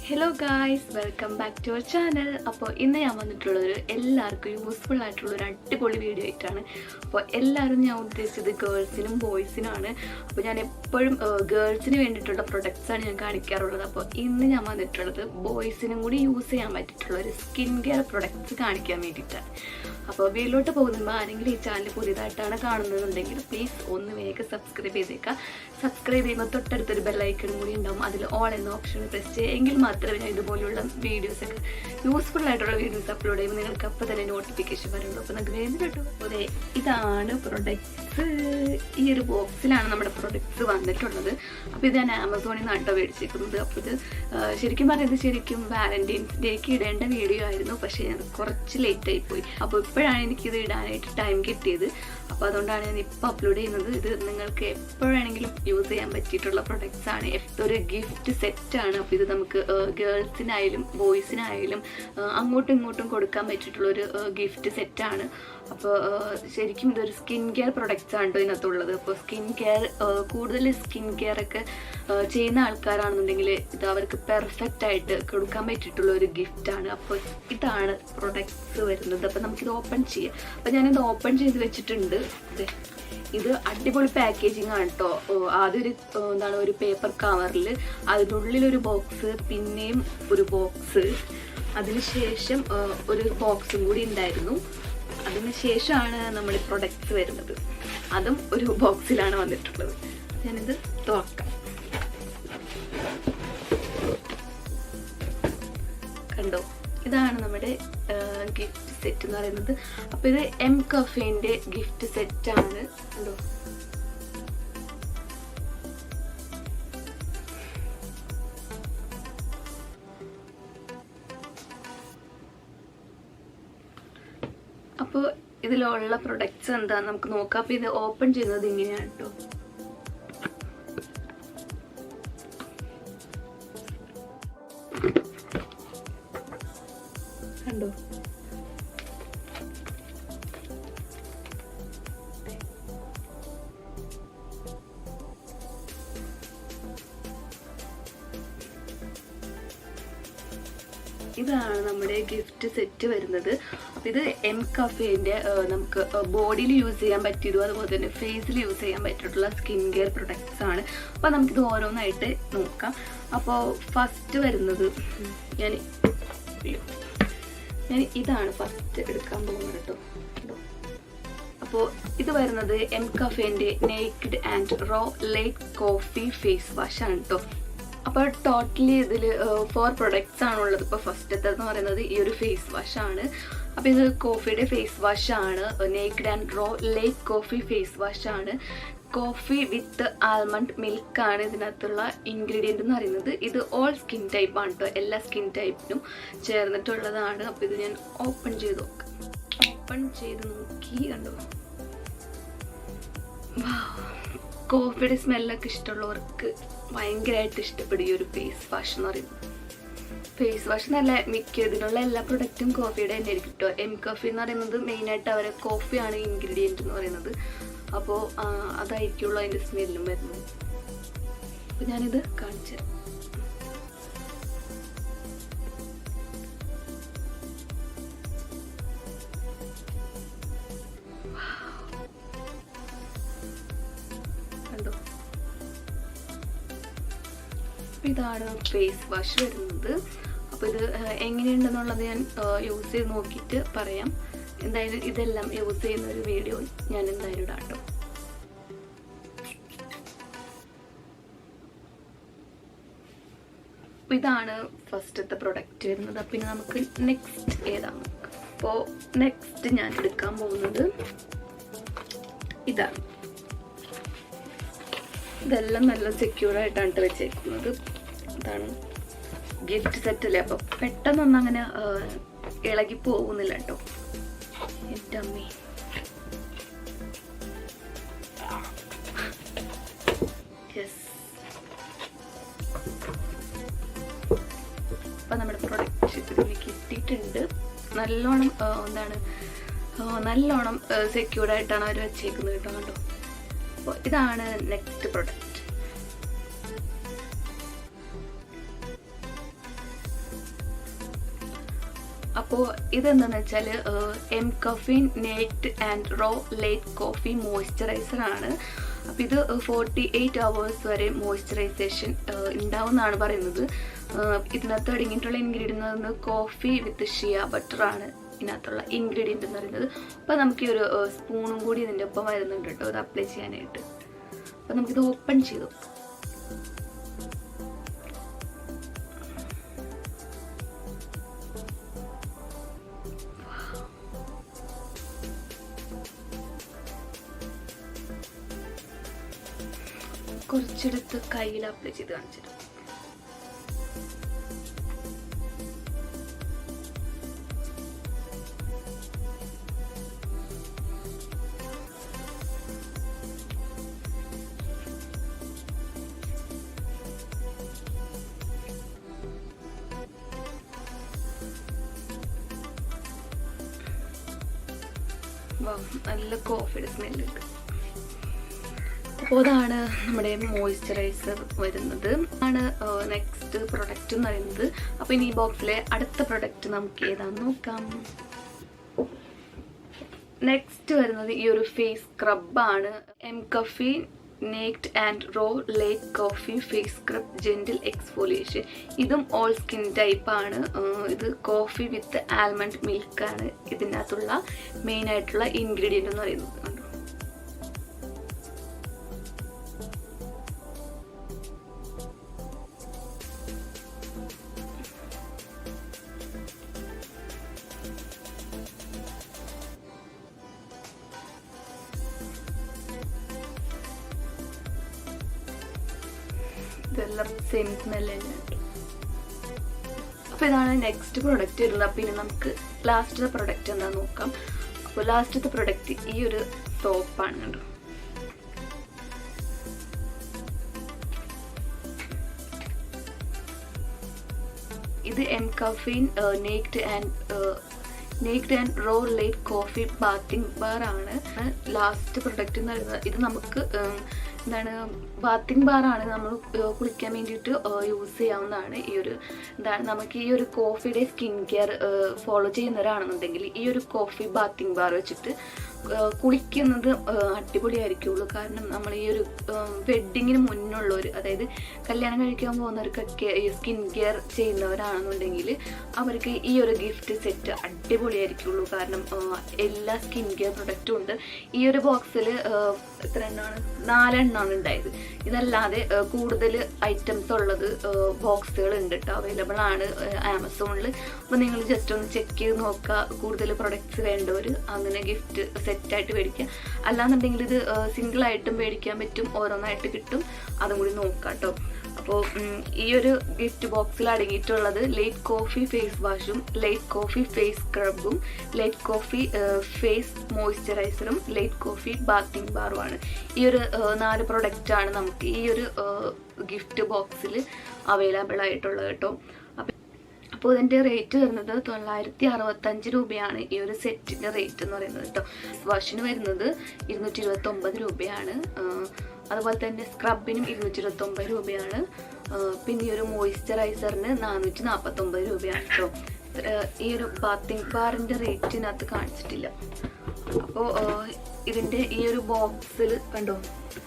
Hello guys, welcome back to our channel. അപ്പോൾ ഇന്ന് ഞാൻ വന്നിട്ടുള്ളൊരു എല്ലാവർക്കും യൂസ്ഫുൾ ആയിട്ടുള്ളൊരു അടിപൊളി വീഡിയോ ആയിട്ടാണ്. അപ്പോൾ എല്ലാവരും ഞാൻ ഉദ്ദേശിച്ചത് ഗേൾസിനും ബോയ്സിനുമാണ്. അപ്പോൾ ഞാൻ എപ്പോഴും ഗേൾസിന് വേണ്ടിയിട്ടുള്ള പ്രൊഡക്ട്സാണ് ഞാൻ കാണിക്കാറുള്ളത്. അപ്പോൾ ഇന്ന് ഞാൻ വന്നിട്ടുള്ളത് ബോയ്സിനും കൂടി യൂസ് ചെയ്യാൻ പറ്റിയിട്ടുള്ള ഒരു സ്കിൻ കെയർ പ്രൊഡക്ട്സ് കാണിക്കാൻ വേണ്ടിയിട്ടാണ്. അപ്പോൾ വീട്ടിലോട്ട് പോകുമ്പോൾ ആരെങ്കിലും ഈ ചാനൽ പുതിയതായിട്ടാണ് കാണുന്നതെന്നുണ്ടെങ്കിൽ പ്ലീസ് ഒന്ന് വേഗം സബ്സ്ക്രൈബ് ചെയ്തേക്കാം. സബ്സ്ക്രൈബ് ചെയ്യുമ്പോൾ തൊട്ടടുത്തൊരു ബെല്ലൈക്കണും കൂടി ഉണ്ടാവും. അതിൽ ഓൾ എന്ന ഓപ്ഷൻ പ്രസ് ചെയ്യുമെങ്കിൽ മാത്രമേ ഞാൻ ഇതുപോലെയുള്ള വീഡിയോസൊക്കെ യൂസ്ഫുൾ ആയിട്ടുള്ള വീഡിയോസ് അപ്ലോഡ് ചെയ്യുമ്പോൾ നിങ്ങൾക്ക് അപ്പോൾ തന്നെ നോട്ടിഫിക്കേഷൻ വരുള്ളൂ. അപ്പോൾ നിങ്ങൾക്ക് വേണ്ടി കിട്ടും. അതെ, ഇതാണ് പ്രൊഡക്ട്സ്. ഈ ഒരു ബോക്സിലാണ് നമ്മുടെ പ്രൊഡക്ട്സ് വന്നിട്ടുള്ളത്. അപ്പോൾ ഇത് ഞാൻ ആമസോണിൽ നിന്നാട്ടോ മേടിച്ചിരിക്കുന്നത്. അപ്പോൾ ഇത് ശരിക്കും പറയുന്നത് ശരിക്കും വാലന്റൈൻസ് ഡേക്ക് ഇടേണ്ട വീഡിയോ ആയിരുന്നു. പക്ഷേ ഞാൻ കുറച്ച് ലേറ്റായി പോയി. അപ്പോൾ ഇപ്പോഴാണ് എനിക്കിത് ഇടാനായിട്ട് ടൈം കിട്ടിയത്. അപ്പോൾ അതുകൊണ്ടാണ് ഞാൻ ഇപ്പോൾ അപ്ലോഡ് ചെയ്യുന്നത്. ഇത് നിങ്ങൾക്ക് എപ്പോഴാണെങ്കിലും യൂസ് ചെയ്യാൻ പറ്റിയിട്ടുള്ള പ്രൊഡക്ട്സ് ആണ്. ഇതൊരു ഗിഫ്റ്റ് സെറ്റാണ്. അപ്പോൾ ഇത് നമുക്ക് ഗേൾസിനായാലും ബോയ്സിനായാലും അങ്ങോട്ടും ഇങ്ങോട്ടും കൊടുക്കാൻ പറ്റിയിട്ടുള്ളൊരു ഗിഫ്റ്റ് സെറ്റാണ്. അപ്പോൾ ശരിക്കും ഇതൊരു സ്കിൻ കെയർ പ്രൊഡക്ട്സ് ആണ് ഇതിനകത്തുള്ളത്. അപ്പോൾ സ്കിൻ കെയർ കൂടുതൽ സ്കിൻ കെയർ ഒക്കെ ചെയ്യുന്ന ആൾക്കാരാണെന്നുണ്ടെങ്കിൽ ഇത് അവർക്ക് പെർഫെക്റ്റ് ആയിട്ട് കൊടുക്കാൻ പറ്റിയിട്ടുള്ള ഒരു ഗിഫ്റ്റാണ്. അപ്പോൾ ഇതാണ് പ്രൊഡക്ട്സ് വരുന്നത്. അപ്പോൾ നമുക്കിത് ഓപ്പൺ ചെയ്യാം. അപ്പോൾ ഞാനിത് ഓപ്പൺ ചെയ്ത് വെച്ചിട്ടുണ്ട്. ഇത് അടിപൊളി പാക്കേജിങ് ആണ് കേട്ടോ. ആദ്യം ഒരു പേപ്പർ കവറിൽ അതിനുള്ളിലൊരു ബോക്സ്, പിന്നെയും ഒരു ബോക്സ്, അതിനുശേഷം ഒരു ബോക്സും കൂടി ഉണ്ടായിരുന്നു. അതിനുശേഷമാണ് നമ്മൾ പ്രൊഡക്ട്സ് വരുന്നത്. അതും ഒരു ബോക്സിലാണ് വന്നിട്ടുള്ളത്. ഞാനിത് തുറക്കാം. കണ്ടോ, ഇതാണ് നമ്മുടെ ഗിഫ്റ്റ് സെറ്റ് എന്ന് പറയുന്നത്. അപ്പോൾ ഇത് എം കഫേന്റെ ഗിഫ്റ്റ് സെറ്റാണ്. കണ്ടോ, അപ്പോൾ ഇതിലുള്ള പ്രൊഡക്ട്സ് എന്താന്ന് നമുക്ക് നോക്കാം. അപ്പോൾ ഇത് ഓപ്പൺ ചെയ്യുന്നത് ഇങ്ങനെയാണ് കേട്ടോ. കണ്ടോ, ഇതാണ് നമ്മുടെ ഗിഫ്റ്റ് സെറ്റ് വരുന്നത്. അപ്പം ഇത് എം കഫേൻ്റെ നമുക്ക് ബോഡിയിൽ യൂസ് ചെയ്യാൻ പറ്റിയതും അതുപോലെ തന്നെ ഫേസിൽ യൂസ് ചെയ്യാൻ പറ്റിയിട്ടുള്ള സ്കിൻ കെയർ പ്രൊഡക്ട്സ് ആണ്. അപ്പോൾ നമുക്കിത് ഓരോന്നായിട്ട് നോക്കാം. അപ്പോൾ ഫസ്റ്റ് വരുന്നത് ഞാൻ ഇതാണ് ഫസ്റ്റ് എടുക്കാൻ പോകുന്നത് കേട്ടോ. അപ്പോൾ ഇത് വരുന്നത് എം കഫേൻ്റെ naked and raw latte coffee face wash ആണ് കേട്ടോ. അപ്പോൾ ടോട്ടലി ഇതിൽ 4 പ്രൊഡക്ട്സ് ആണുള്ളത്. ഇപ്പോൾ ഫസ്റ്റത്തേന്ന് പറയുന്നത് ഈ ഒരു ഫേസ് വാഷ് ആണ്. അപ്പോൾ ഇത് കോഫിയുടെ ഫേസ് വാഷ് ആണ്. Naked and raw latte coffee face wash ആണ്. കോഫി വിത്ത് ആൽമണ്ട് മിൽക്കാണ് ഇതിനകത്തുള്ള ഇൻഗ്രീഡിയൻ്റ് എന്ന് പറയുന്നത്. ഇത് ഓൾ സ്കിൻ ടൈപ്പ് ആണ് കേട്ടോ. എല്ലാ സ്കിൻ ടൈപ്പിനും ചേർന്നിട്ടുള്ളതാണ്. അപ്പോൾ ഇത് ഞാൻ ഓപ്പൺ ചെയ്ത് നോക്കാം. ഓപ്പൺ ചെയ്ത് നോക്കി, കണ്ടോ, കോഫിയുടെ സ്മെല്ലൊക്കെ ഇഷ്ടമുള്ളവർക്ക് ഭയങ്കരമായിട്ട് ഇഷ്ടപ്പെടും ഈ ഒരു ഫേസ് വാഷ് എന്ന് പറയുന്നത്. ഫേസ് വാഷ് നല്ല ഇതിനുള്ള എല്ലാ പ്രൊഡക്റ്റും കോഫിയുടെ തന്നെ ആയിരിക്കും കേട്ടോ. എം കോഫി എന്ന് പറയുന്നത് മെയിനായിട്ട് അവരെ കോഫിയാണ് ഇൻഗ്രീഡിയൻറ്റ് എന്ന് പറയുന്നത്. അപ്പോൾ അതായിരിക്കുള്ളൂ അതിൻ്റെ സ്മെല്ലും വരുന്നത്. അപ്പോൾ ഞാനിത് കാണിച്ചു തരാം. കണ്ടോ, ഇതാണ് ഫേസ് വാഷ് വരുന്നത്. അപ്പോൾ ഇത് എങ്ങനെയുണ്ടെന്നുള്ളത് ഞാൻ യൂസ് ചെയ്ത് നോക്കിയിട്ട് പറയാം. എന്തായാലും ഇതെല്ലാം യൂസ് ചെയ്യുന്ന ഒരു വീഡിയോ ഞാൻ എന്തായാലും ഇടാം കേട്ടോ. അപ്പോൾ ഇതാണ് ഫസ്റ്റത്തെ പ്രൊഡക്റ്റ് വരുന്നത്. പിന്നെ നമുക്ക് നെക്സ്റ്റ് ഏതാണ്? അപ്പോൾ നെക്സ്റ്റ് ഞാൻ എടുക്കാൻ പോകുന്നത് ഇതാണ്. ഇതെല്ലാം നല്ല സെക്യൂർ ആയിട്ടാണ് വെച്ചേക്കുന്നത്. ഇതാണ് ഗിഫ്റ്റ് സെറ്റ് അല്ലേ. അപ്പോൾ പെട്ടെന്നൊന്നും അങ്ങനെ ഇളകി പോകുന്നില്ല കേട്ടോ. എൻ്റെ അമ്മേ, യെസ്. അപ്പം നമ്മുടെ പ്രൊഡക്റ്റ് ഇതിന് കിട്ടിയിട്ടുണ്ട്. നല്ലോണം നല്ലോണം സെക്യൂർഡായിട്ടാണ് അവർ വെച്ചേക്കുന്നത് കേട്ടോ. കണ്ടോ, അപ്പോൾ ഇതാണ് നെക്സ്റ്റ് പ്രൊഡക്റ്റ്. അപ്പോൾ ഇതെന്താണെന്ന് വെച്ചാൽ M caffeine naked and raw latte coffee moisturiser ആണ്. അപ്പോൾ ഇത് 48 hours വരെ മോയ്സ്ചറൈസേഷൻ ഉണ്ടാവുമെന്നാണ് പറയുന്നത്. ഇതിനകത്ത് അടങ്ങിയിട്ടുള്ള ഇൻഗ്രീഡിയൻ്റ് കോഫി വിത്ത് ഷിയ ബട്ടറാണ് ഇതിനകത്തുള്ള ഇൻഗ്രീഡിയൻ്റ് എന്ന് പറയുന്നത്. അപ്പോൾ നമുക്ക് ഈ ഒരു സ്പൂണും കൂടി ഇതിൻ്റെ ഒപ്പം വരുന്നുണ്ട് കേട്ടോ, ഇത് അപ്ലൈ ചെയ്യാനായിട്ട്. അപ്പോൾ നമുക്കിത് ഓപ്പൺ ചെയ്തു. കുറച്ചെടുത്ത് കയ്യിൽ അപ്ലൈ ചെയ്ത് കാണിച്ചിട്ട് നല്ല കോഫിയുടെ സ്മെല്ലുണ്ട്. അപ്പോൾ അതാണ് നമ്മുടെ മോയ്സ്ചറൈസർ വരുന്നത്. ആണ് നെക്സ്റ്റ് പ്രൊഡക്റ്റ് എന്ന് പറയുന്നത്. അപ്പോൾ ഇനി ഈ ബോക്സിലെ അടുത്ത പ്രൊഡക്റ്റ് നമുക്ക് ഏതാണെന്ന് നോക്കാം. നെക്സ്റ്റ് വരുന്നത് ഈ ഒരു ഫേസ് സ്ക്രബാണ്. M caffeine naked and raw latte coffee face scrub gentle exfoliation. ഇതും ഓൾ സ്കിൻ ടൈപ്പ് ആണ്. ഇത് കോഫി വിത്ത് ആൽമണ്ട് മിൽക്കാണ് ഇതിനകത്തുള്ള മെയിൻ ആയിട്ടുള്ള ഇൻഗ്രീഡിയൻ്റ് എന്ന് പറയുന്നത്. ഇതെല്ലാം സെയിം സ്മെൽ തന്നെയുണ്ട്. അപ്പോൾ ഇതാണ് നെക്സ്റ്റ് പ്രൊഡക്റ്റ് വരുന്നത്. അപ്പോൾ ഇനി നമുക്ക് ലാസ്റ്റത്തെ പ്രൊഡക്റ്റ് എന്താണെന്ന് നോക്കാം. അപ്പോൾ ലാസ്റ്റത്തെ പ്രൊഡക്റ്റ് ഈ ഒരു സോപ്പാണ് കേട്ടോ. ഇത് M caffeine naked and raw latte coffee bathing bar ആണ് ലാസ്റ്റ് പ്രൊഡക്റ്റ് എന്ന് പറയുന്നത്. ഇത് നമുക്ക് എന്താണ് ബാത്തിങ് ബാറാണ്, നമ്മൾ കുളിക്കാൻ വേണ്ടിയിട്ട് യൂസ് ചെയ്യാവുന്നതാണ്. ഈ ഒരു എന്താണ് നമുക്ക് ഈ ഒരു കോഫിയുടെ സ്കിൻ കെയർ ഫോളോ ചെയ്യുന്നവരാണെന്നുണ്ടെങ്കിൽ ഈ ഒരു കോഫി ബാത്തിങ് ബാർ വെച്ചിട്ട് കുളിക്കുന്നത് അടിപൊളിയായിരിക്കുള്ളൂ. കാരണം നമ്മൾ ഈ ഒരു വെഡ്ഡിങ്ങിന് മുന്നുള്ളവർ, അതായത് കല്യാണം കഴിക്കാൻ പോകുന്നവർക്കൊക്കെ ഈ സ്കിൻ കെയർ ചെയ്യുന്നവരാണെന്നുണ്ടെങ്കിൽ അവർക്ക് ഈ ഒരു ഗിഫ്റ്റ് സെറ്റ് അടിപൊളിയായിരിക്കുള്ളൂ. കാരണം എല്ലാ സ്കിൻ കെയർ പ്രൊഡക്റ്റും ഉണ്ട്. ഈ ഒരു ബോക്സിൽ എത്ര എണ്ണമാണ്? 4 എണ്ണമാണ് ഉണ്ടായത്. ഇതല്ലാതെ കൂടുതൽ ഐറ്റംസ് ഉള്ളത് ബോക്സുകൾ ഉണ്ട് കേട്ടോ, അവൈലബിൾ ആണ് ആമസോണിൽ. അപ്പോൾ നിങ്ങൾ ജസ്റ്റ് ഒന്ന് ചെക്ക് ചെയ്ത് നോക്കുക. കൂടുതൽ പ്രൊഡക്ട്സ് വേണ്ടവർ അങ്ങനെ ഗിഫ്റ്റ് സെറ്റായിട്ട് മേടിക്കുക. അല്ലാന്നുണ്ടെങ്കിൽ ഇത് സിംഗിളായിട്ടും മേടിക്കാൻ പറ്റും, ഓരോന്നായിട്ട് കിട്ടും, അതും കൂടി നോക്കാം കേട്ടോ. അപ്പോൾ ഈ ഒരു ഗിഫ്റ്റ് ബോക്സിൽ അടങ്ങിയിട്ടുള്ളത് ലേറ്റ് കോഫി ഫേസ് വാഷും ലേറ്റ് കോഫി ഫേസ് സ്ക്രബും ലേറ്റ് കോഫി ഫേസ് മോയ്സ്ചറൈസറും ലേറ്റ് കോഫി ബാത്തിങ് ബാറുമാണ്. ഈ ഒരു 4 പ്രൊഡക്റ്റാണ് നമുക്ക് ഈ ഒരു ഗിഫ്റ്റ് ബോക്സിൽ അവൈലബിൾ ആയിട്ടുള്ളത് കേട്ടോ. അപ്പോൾ ഇതിൻ്റെ റേറ്റ് വരുന്നത് 965 രൂപയാണ് ഈ ഒരു സെറ്റിൻ്റെ റേറ്റ് എന്ന് പറയുന്നത് കേട്ടോ. വാഷിന് വരുന്നത് 229 രൂപയാണ്. അതുപോലെ തന്നെ സ്ക്രബിനും 229 രൂപയാണ്. പിന്നെ ഈ ഒരു മോയ്സ്ചറൈസറിന് 449 രൂപയാണ് കേട്ടോ. ഈ ഒരു ബാത്തിങ് ബാറിൻ്റെ റേറ്റിനകത്ത് കാണിച്ചിട്ടില്ല. അപ്പോൾ ഇതിൻ്റെ ഈ ഒരു ബോക്സിൽ കണ്ടോ,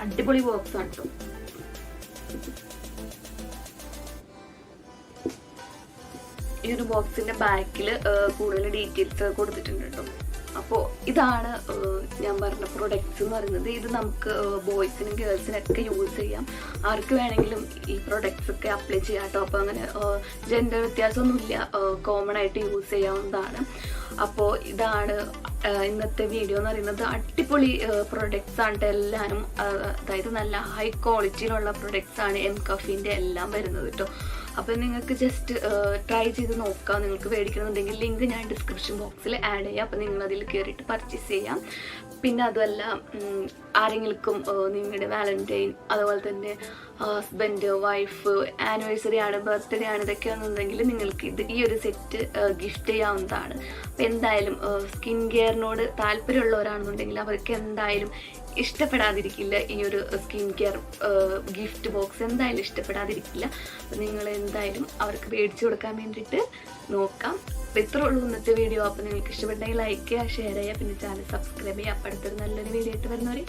അടിപൊളി ബോക്സാണ് കേട്ടോ. ഈ ഒരു ബോക്സിൻ്റെ ബാക്കിൽ കൂടുതൽ ഡീറ്റെയിൽസ് കൊടുത്തിട്ടുണ്ട് കേട്ടോ. അപ്പോൾ ഇതാണ് ഞാൻ പറഞ്ഞ പ്രൊഡക്ട്സ് എന്ന് പറയുന്നത്. ഇത് നമുക്ക് ബോയ്സിനും ഗേൾസിനൊക്കെ യൂസ് ചെയ്യാം. ആർക്ക് വേണമെങ്കിലും ഈ പ്രൊഡക്ട്സ് ഒക്കെ അപ്ലൈ ചെയ്യാം കേട്ടോ. അപ്പോൾ അങ്ങനെ ജെൻഡർ വ്യത്യാസമൊന്നുമില്ല, കോമൺ ആയിട്ട് യൂസ് ചെയ്യാവുന്നതാണ്. അപ്പോൾ ഇതാണ് ഇന്നത്തെ വീഡിയോ എന്ന് പറയുന്നത്. അടിപൊളി പ്രൊഡക്ട്സ് ആണ് എല്ലാവരും, അതായത് നല്ല ഹൈ ക്വാളിറ്റിയിലുള്ള പ്രൊഡക്ട്സ് ആണ് എം കഫീൻ്റെ എല്ലാം വരുന്നത് കേട്ടോ. അപ്പോൾ നിങ്ങൾക്ക് ജസ്റ്റ് ട്രൈ ചെയ്ത് നോക്കാം. നിങ്ങൾക്ക് മേടിക്കണമെന്നുണ്ടെങ്കിൽ ലിങ്ക് ഞാൻ ഡിസ്ക്രിപ്ഷൻ ബോക്സിൽ ആഡ് ചെയ്യാം. അപ്പോൾ നിങ്ങളതിൽ കയറിയിട്ട് പർച്ചേസ് ചെയ്യാം. പിന്നെ അതുമല്ല, ആരെങ്കിലും നിങ്ങളുടെ വാലന്റൈൻ, അതുപോലെ തന്നെ ഹസ്ബൻഡ്, വൈഫ്, ആനിവേഴ്സറി ആണ്, ബർത്ത്ഡേ ആണ്, ഇതൊക്കെയാണെന്നുണ്ടെങ്കിൽ നിങ്ങൾക്ക് ഈ ഒരു സെറ്റ് ഗിഫ്റ്റ് ചെയ്യാവുന്നതാണ്. അപ്പോൾ എന്തായാലും സ്കിൻ കെയറിനോട് താല്പര്യമുള്ളവരാണെന്നുണ്ടെങ്കിൽ അവർക്ക് എന്തായാലും ഇഷ്ടപ്പെടാതിരിക്കില്ല ഈ ഒരു സ്കിൻ കെയർ ഗിഫ്റ്റ് ബോക്സ്, എന്തായാലും ഇഷ്ടപ്പെടാതിരിക്കില്ല. അപ്പം നിങ്ങൾ എന്തായാലും അവർക്ക് മേടിച്ചു കൊടുക്കാൻ വേണ്ടിയിട്ട് നോക്കാം. അപ്പോൾ ഇത്രേ ഉള്ളൂ ഇന്നത്തെ വീഡിയോ. അപ്പോൾ നിങ്ങൾക്ക് ഇഷ്ടപ്പെട്ടെങ്കിൽ ലൈക്ക് ചെയ്യുക, ഷെയർ ചെയ്യുക, പിന്നെ ചാനൽ സബ്സ്ക്രൈബ് ചെയ്യുക. അപ്പോൾ അടുത്തൊരു നല്ലൊരു വീഡിയോ ആയിട്ട് വരുന്നവരെ